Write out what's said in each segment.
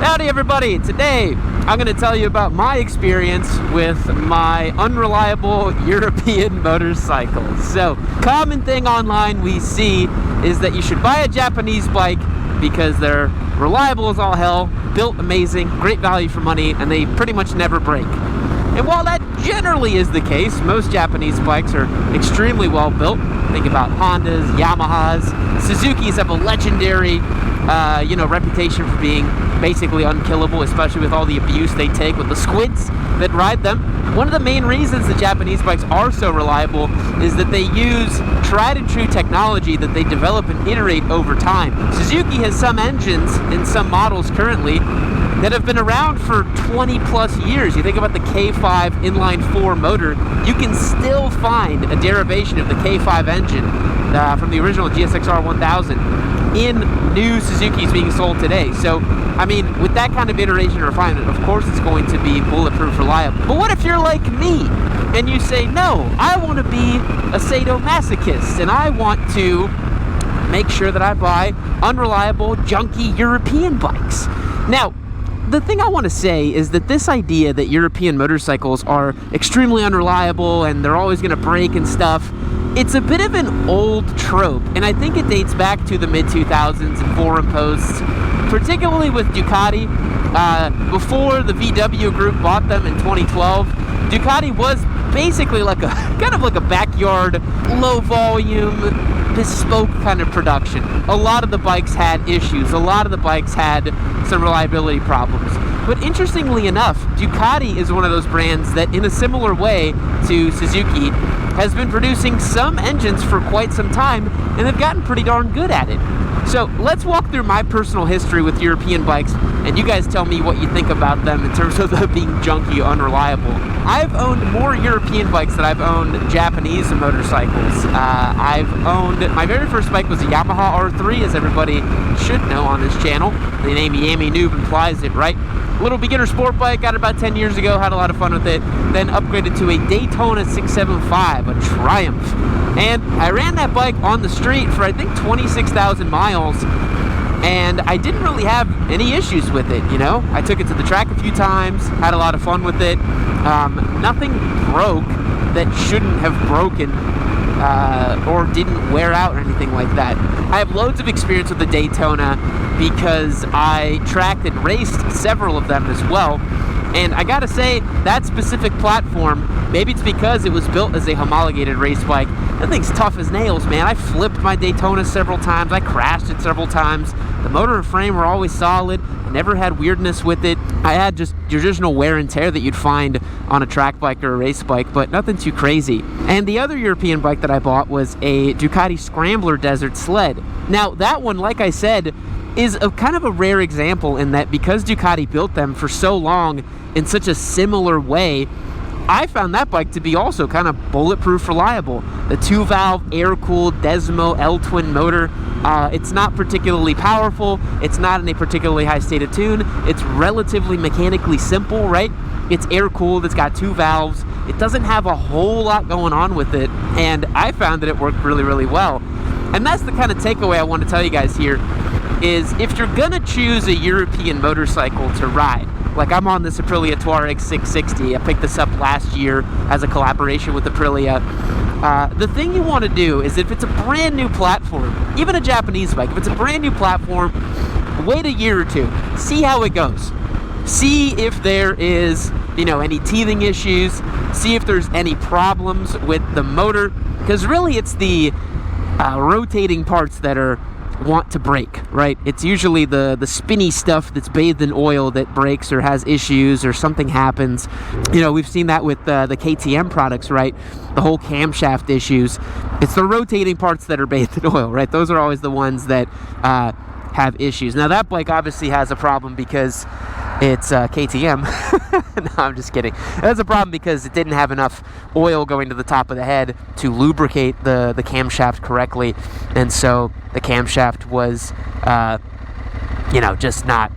Howdy everybody! Today I'm going to tell you about my experience with my unreliable European motorcycles. So, common thing online we see is that you should buy a Japanese bike because they're reliable as all hell, built amazing, great value for money, and they pretty much never break. And while that generally is the case, most Japanese bikes are extremely well built. Think about Hondas, Yamahas. Suzukis have a legendary reputation for being basically unkillable, especially with all the abuse they take with the squids that ride them. One of the main reasons the Japanese bikes are so reliable is that they use tried and true technology that they develop and iterate over time. Suzuki has some engines in some models currently that have been around for 20 plus years. You think about the K5 inline 4 motor, you can still find a derivation of the K5 engine from the original GSX-R 1000 in new Suzukis being sold today. So, I mean, with that kind of iteration and refinement, of course it's going to be bulletproof reliable. But what if you're like me and you say, no, I want to be a sadomasochist and I want to make sure that I buy unreliable, junky European bikes? Now, the thing I want to say is that this idea that European motorcycles are extremely unreliable and they're always going to break and stuff, it's a bit of an old trope, and I think it dates back to the mid-2000s and forum posts, particularly with Ducati. Before the VW group bought them in 2012, Ducati was basically like a kind of like a backyard, low-volume, bespoke kind of production. A lot of the bikes had issues. A lot of the bikes had some reliability problems. But interestingly enough, Ducati is one of those brands that, in a similar way to Suzuki, has been producing some engines for quite some time, and they've gotten pretty darn good at it. So let's walk through my personal history with European bikes, and you guys tell me what you think about them in terms of them being junky, unreliable. I've owned more European bikes than I've owned Japanese motorcycles. My very first bike was a Yamaha R3, as everybody should know on this channel. The name Yami Noob implies it, right? Little beginner sport bike, got it about 10 years ago, had a lot of fun with it, then upgraded to a Daytona 675, a Triumph. And I ran that bike on the street for I think 26,000 miles, and I didn't really have any issues with it, you know? I took it to the track a few times, had a lot of fun with it. Nothing broke that shouldn't have broken or didn't wear out or anything like that. I have loads of experience with the Daytona because I tracked and raced several of them as well. And I gotta say, that specific platform, maybe it's because it was built as a homologated race bike, that thing's tough as nails, man. I flipped my Daytona several times, I crashed it several times. The motor and frame were always solid, I never had weirdness with it. I had just traditional wear and tear that you'd find on a track bike or a race bike, but nothing too crazy. And the other European bike that I bought was a Ducati Scrambler Desert Sled. Now, that one, like I said, is a kind of a rare example in that because Ducati built them for so long in such a similar way, I found that bike to be also kind of bulletproof reliable. The 2-valve air-cooled Desmo L-twin motor, it's not particularly powerful, it's not in a particularly high state of tune, it's relatively mechanically simple, right? It's air-cooled, it's got 2 valves, it doesn't have a whole lot going on with it, and I found that it worked really, really well. And that's the kind of takeaway I want to tell you guys here, is if you're gonna choose a European motorcycle to ride, like I'm on this Aprilia Touareg 660, I picked this up last year as a collaboration with Aprilia. The thing you want to do is if it's a brand new platform, even a Japanese bike, if it's a brand new platform, wait a year or two, see how it goes. See if there is, any teething issues, see if there's any problems with the motor, because really it's the rotating parts that want to break, right? It's usually the spinny stuff that's bathed in oil that breaks or has issues or something happens. We've seen that with the KTM products, right? The whole camshaft issues. It's the rotating parts that are bathed in oil, right? Those are always the ones that have issues. Now that bike obviously has a problem because it's KTM. No, I'm just kidding. It has a problem because it didn't have enough oil going to the top of the head to lubricate the camshaft correctly, and so the camshaft was, just not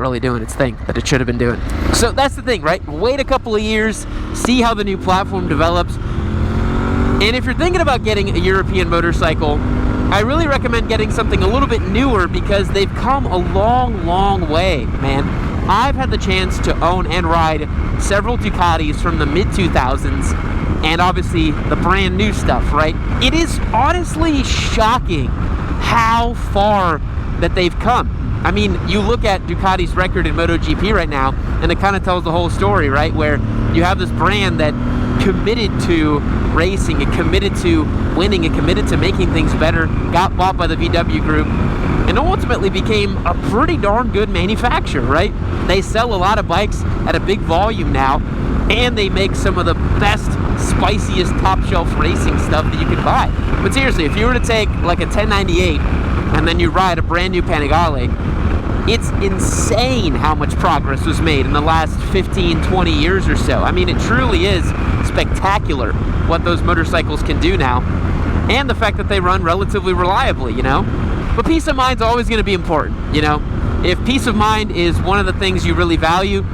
really doing its thing that it should have been doing. So that's the thing, right? Wait a couple of years, see how the new platform develops, and if you're thinking about getting a European motorcycle, I really recommend getting something a little bit newer because they've come a long way, man. I've had the chance to own and ride several Ducatis from the mid-2000s, and obviously the brand new stuff, right? It is honestly shocking how far that they've come. I mean, you look at Ducati's record in MotoGP right now, and it kind of tells the whole story, right? Where you have this brand that committed to racing, and committed to winning, and committed to making things better, got bought by the VW group, and ultimately became a pretty darn good manufacturer, right? They sell a lot of bikes at a big volume now, and they make some of the best, spiciest, top-shelf racing stuff that you could buy. But seriously, if you were to take like a 1098 and then you ride a brand new Panigale, it's insane how much progress was made in the last 15, 20 years or so. I mean, it truly is spectacular what those motorcycles can do now, and the fact that they run relatively reliably, you know? But peace of mind's always going to be important, you know? If peace of mind is one of the things you really value,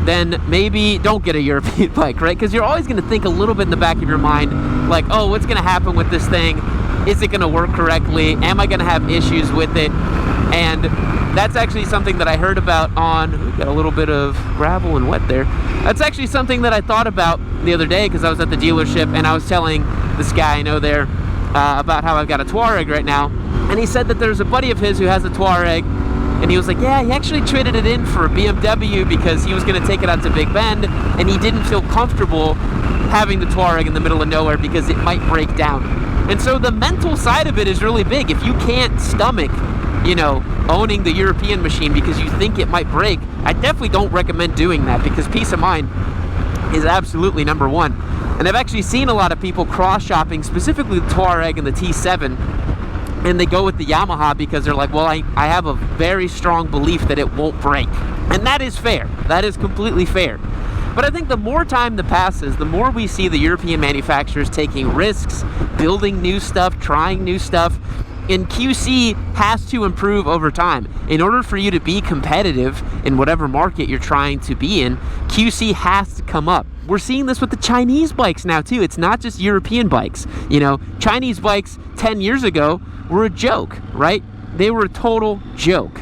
then maybe don't get a European bike, right? Because you're always going to think a little bit in the back of your mind, like, oh, what's going to happen with this thing? Is it going to work correctly? Am I going to have issues with it? And that's actually something that I heard about on, we got a little bit of gravel and wet there. That's actually something that I thought about the other day because I was at the dealership and I was telling this guy I know there about how I've got a Touareg right now. And he said that there's a buddy of his who has a Touareg, and he was like, yeah, he actually traded it in for a BMW because he was going to take it out to Big Bend, and he didn't feel comfortable having the Touareg in the middle of nowhere because it might break down. And so the mental side of it is really big. If you can't stomach, you know, owning the European machine because you think it might break, I definitely don't recommend doing that because peace of mind is absolutely number one. And I've actually seen a lot of people cross-shopping, specifically the Touareg and the T7, and they go with the Yamaha because they're like, well, I have a very strong belief that it won't break. And that is fair. That is completely fair. But I think the more time that passes, the more we see the European manufacturers taking risks, building new stuff, trying new stuff, and QC has to improve over time. In order for you to be competitive in whatever market you're trying to be in, QC has to come up. We're seeing this with the Chinese bikes now too. It's not just European bikes. You know, Chinese bikes 10 years ago were a joke, right? They were a total joke.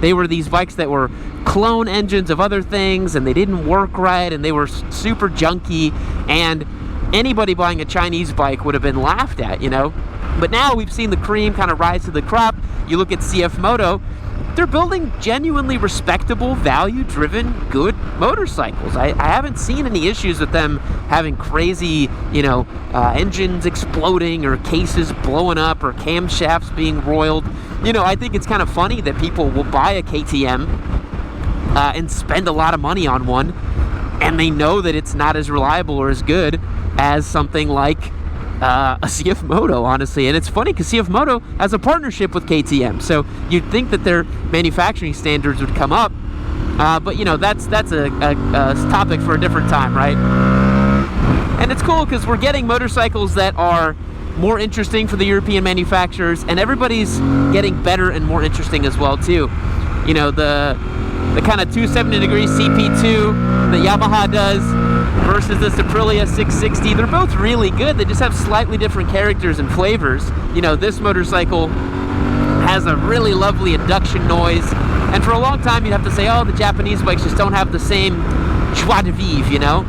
They were these bikes that were clone engines of other things, and they didn't work right, and they were super junky, and anybody buying a Chinese bike would have been laughed at, you know? But now we've seen the cream kind of rise to the crop. You look at CF Moto, they're building genuinely respectable, value-driven, good motorcycles. I haven't seen any issues with them having crazy, you know, engines exploding or cases blowing up or camshafts being roiled. You know, I think it's kind of funny that people will buy a KTM and spend a lot of money on one, and they know that it's not as reliable or as good as something like a CF Moto, honestly. And it's funny because CF Moto has a partnership with KTM, so you'd think that their manufacturing standards would come up, but you know, that's a topic for a different time, right? And it's cool because we're getting motorcycles that are more interesting for the European manufacturers, and everybody's getting better and more interesting as well too. You know, the kind of 270-degree CP2 that Yamaha does versus this Aprilia 660, they're both really good. They just have slightly different characters and flavors. You know, this motorcycle has a really lovely induction noise, and for a long time you'd have to say, oh, the Japanese bikes just don't have the same joie de vivre, you know?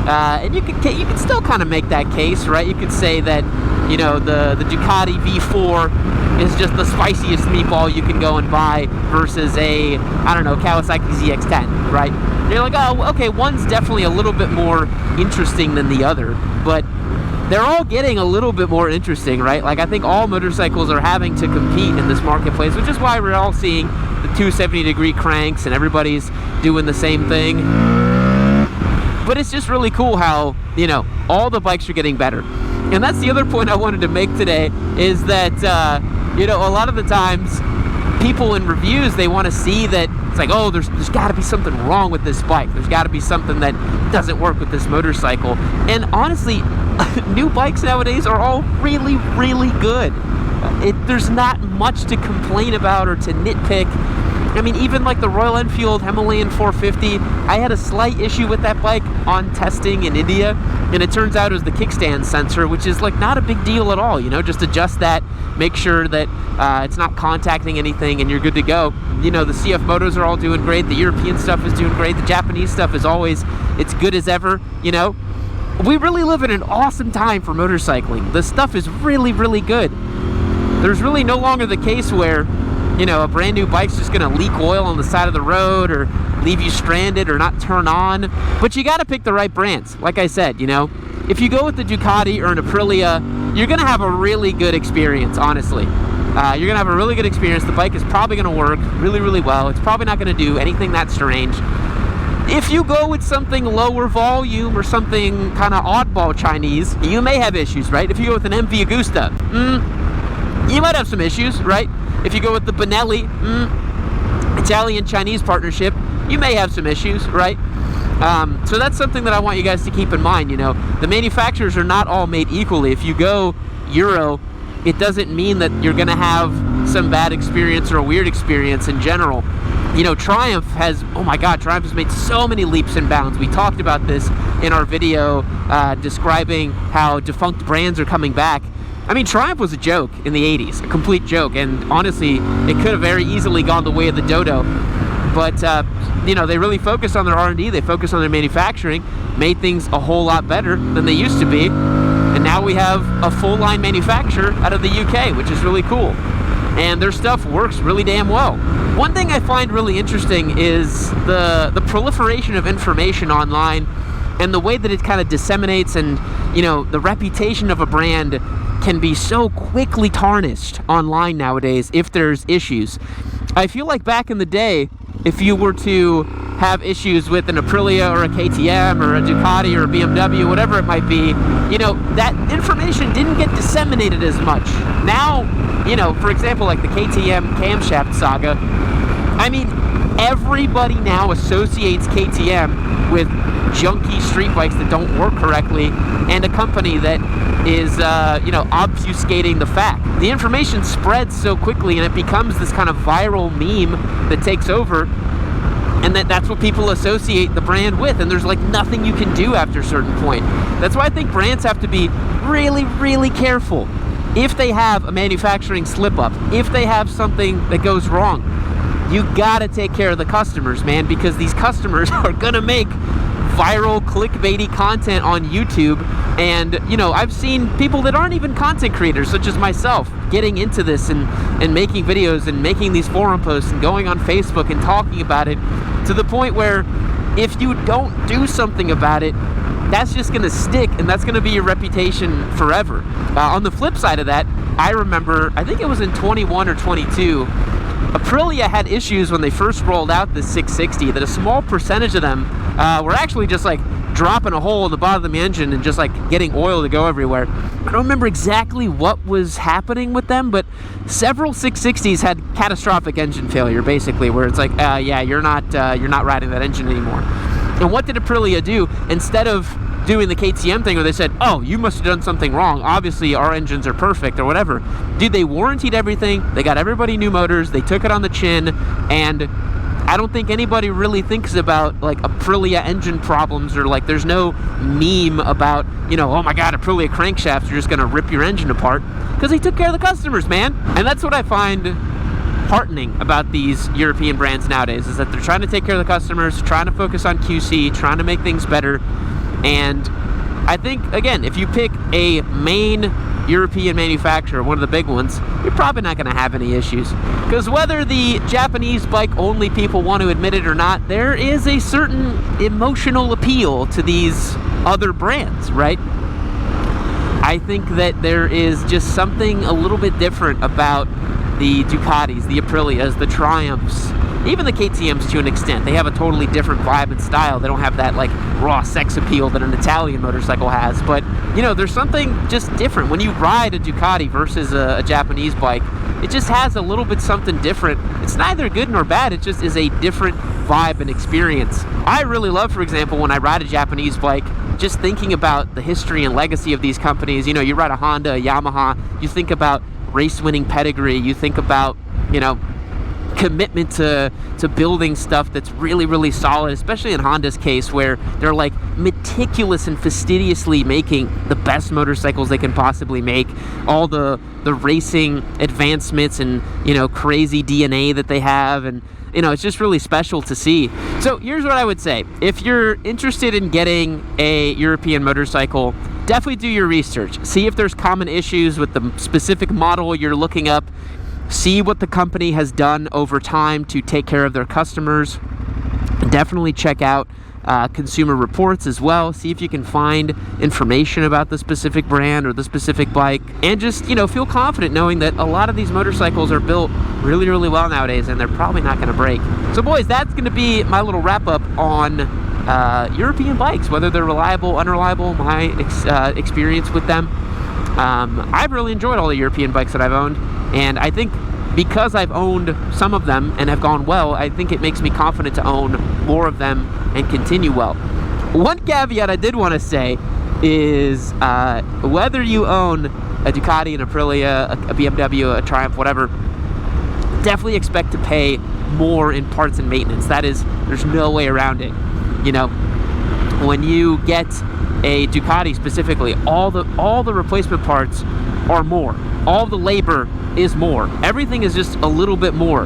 And you could still kind of make that case, right? You could say that, you know, the Ducati V4 is just the spiciest meatball you can go and buy versus a, I don't know, Kawasaki ZX-10, right? You're like, oh, okay, one's definitely a little bit more interesting than the other, but they're all getting a little bit more interesting, right? Like, I think all motorcycles are having to compete in this marketplace, which is why we're all seeing the 270-degree cranks and everybody's doing the same thing. But it's just really cool how, you know, all the bikes are getting better. And that's the other point I wanted to make today, is that, you know, a lot of the times people in reviews, they want to see that it's like, oh, there's got to be something wrong with this bike. There's got to be something that doesn't work with this motorcycle. And honestly, new bikes nowadays are all really, really good. There's not much to complain about or to nitpick. I mean, even like the Royal Enfield Himalayan 450, I had a slight issue with that bike on testing in India, and it turns out it was the kickstand sensor, which is like not a big deal at all, you know, just adjust that, make sure that it's not contacting anything, and you're good to go. You know, the CF Motos are all doing great, the European stuff is doing great, the Japanese stuff is always, it's good as ever, you know. We really live in an awesome time for motorcycling. The stuff is really, really good. There's really no longer the case where, you know, a brand new bike's just gonna leak oil on the side of the road or leave you stranded or not turn on. But you gotta pick the right brands. Like I said, you know, if you go with the Ducati or an Aprilia, you're gonna have a really good experience, honestly. You're gonna have a really good experience. The bike is probably gonna work really, really well. It's probably not gonna do anything that strange. If you go with something lower volume or something kind of oddball Chinese, you may have issues, right? If you go with an MV Agusta, you might have some issues, right? If you go with the Benelli, Italian-Chinese partnership, you may have some issues, right? So that's something that I want you guys to keep in mind, you know. The manufacturers are not all made equally. If you go Euro, it doesn't mean that you're gonna have some bad experience or a weird experience in general. You know, Triumph has, oh my God, Triumph has made so many leaps and bounds. We talked about this in our video describing how defunct brands are coming back. I mean, Triumph was a joke in the 80s, a complete joke, and honestly, it could have very easily gone the way of the dodo. But, you know, they really focused on their R&D, they focused on their manufacturing, made things a whole lot better than they used to be, and now we have a full-line manufacturer out of the UK, which is really cool. And their stuff works really damn well. One thing I find really interesting is the proliferation of information online and the way that it kind of disseminates, and, you know, the reputation of a brand can be so quickly tarnished online nowadays if there's issues. I feel like back in the day, if you were to have issues with an Aprilia or a KTM or a Ducati or a BMW, whatever it might be, you know, that information didn't get disseminated as much. Now, you know, for example, like the KTM camshaft saga, I mean, everybody now associates KTM with junky street bikes that don't work correctly and a company that is, you know, obfuscating the fact. The information spreads so quickly and it becomes this kind of viral meme that takes over, and that's what people associate the brand with, and there's like nothing you can do after a certain point. That's why I think brands have to be really, really careful. If they have a manufacturing slip-up, if they have something that goes wrong, you gotta take care of the customers, man, because these customers are gonna make viral clickbaity content on YouTube. And, you know, I've seen people that aren't even content creators, such as myself, getting into this and making videos and making these forum posts and going on Facebook and talking about it, to the point where if you don't do something about it, that's just gonna stick, and that's gonna be your reputation forever. On the flip side of that, I remember, I think it was in 21 or 22, Aprilia had issues when they first rolled out the 660, that a small percentage of them were actually just like dropping a hole in the bottom of the engine and just like getting oil to go everywhere. I don't remember exactly what was happening with them, but several 660s had catastrophic engine failure, basically, where it's like, yeah, you're not riding that engine anymore. And what did Aprilia do? Instead of doing the KTM thing where they said, oh, you must have done something wrong, obviously our engines are perfect or whatever, dude, they warrantied everything, they got everybody new motors, they took it on the chin, and I don't think anybody really thinks about like Aprilia engine problems, or like there's no meme about, you know, oh my God, Aprilia crankshafts are just gonna rip your engine apart, because they took care of the customers, man. And that's what I find heartening about these European brands nowadays, is that they're trying to take care of the customers, trying to focus on QC, trying to make things better. And I think, again, if you pick a main European manufacturer, one of the big ones, you're probably not going to have any issues. Because whether the Japanese bike-only people want to admit it or not, there is a certain emotional appeal to these other brands, right? I think that there is just something a little bit different about the Ducatis, the Aprilias, the Triumphs, even the KTMs to an extent. They have a totally different vibe and style. They don't have that like raw sex appeal that an Italian motorcycle has. But, you know, there's something just different. When you ride a Ducati versus a Japanese bike, it just has a little bit something different. It's neither good nor bad. It just is a different vibe and experience. I really love, for example, when I ride a Japanese bike, just thinking about the history and legacy of these companies. You know, you ride a Honda, a Yamaha, you think about race-winning pedigree, you think about, you know, commitment to building stuff that's really, really solid, especially in Honda's case, where they're like meticulous and fastidiously making the best motorcycles they can possibly make. All the racing advancements and, you know, crazy DNA that they have, and you know, it's just really special to see. So here's what I would say. If you're interested in getting a European motorcycle, definitely do your research. See if there's common issues with the specific model you're looking up. See what the company has done over time to take care of their customers. Definitely check out consumer reports as well. See if you can find information about the specific brand or the specific bike, and just, you know, feel confident knowing that a lot of these motorcycles are built really, really well nowadays, and they're probably not going to break. So boys, that's going to be my little wrap up on European bikes, whether they're reliable, unreliable, my experience with them. I've really enjoyed all the European bikes that I've owned, and I think because I've owned some of them and have gone well, I think it makes me confident to own more of them and continue well. One caveat I did want to say is whether you own a Ducati, an Aprilia, a BMW, a Triumph, whatever, definitely expect to pay more in parts and maintenance. That is, there's no way around it. You know, when you get a Ducati specifically, all the replacement parts are more. All the labor is more. Everything is just a little bit more.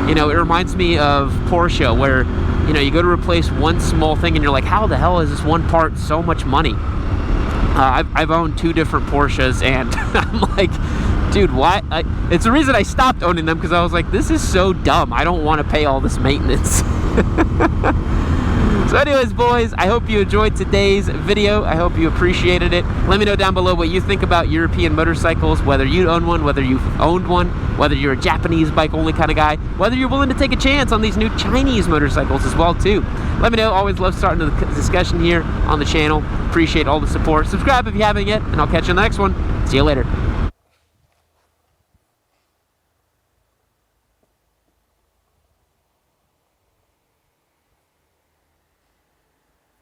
You know, it reminds me of Porsche, where, you know, you go to replace one small thing and you're like, how the hell is this one part so much money? I've owned 2 different Porsches, and I'm like, dude, why? It's the reason I stopped owning them, because I was like, this is so dumb. I don't want to pay all this maintenance. So anyways, boys, I hope you enjoyed today's video. I hope you appreciated it. Let me know down below what you think about European motorcycles, whether you own one, whether you've owned one, whether you're a Japanese bike only kind of guy, whether you're willing to take a chance on these new Chinese motorcycles as well too. Let me know. Always love starting the discussion here on the channel. Appreciate all the support. Subscribe if you haven't yet, and I'll catch you on the next one. See you later.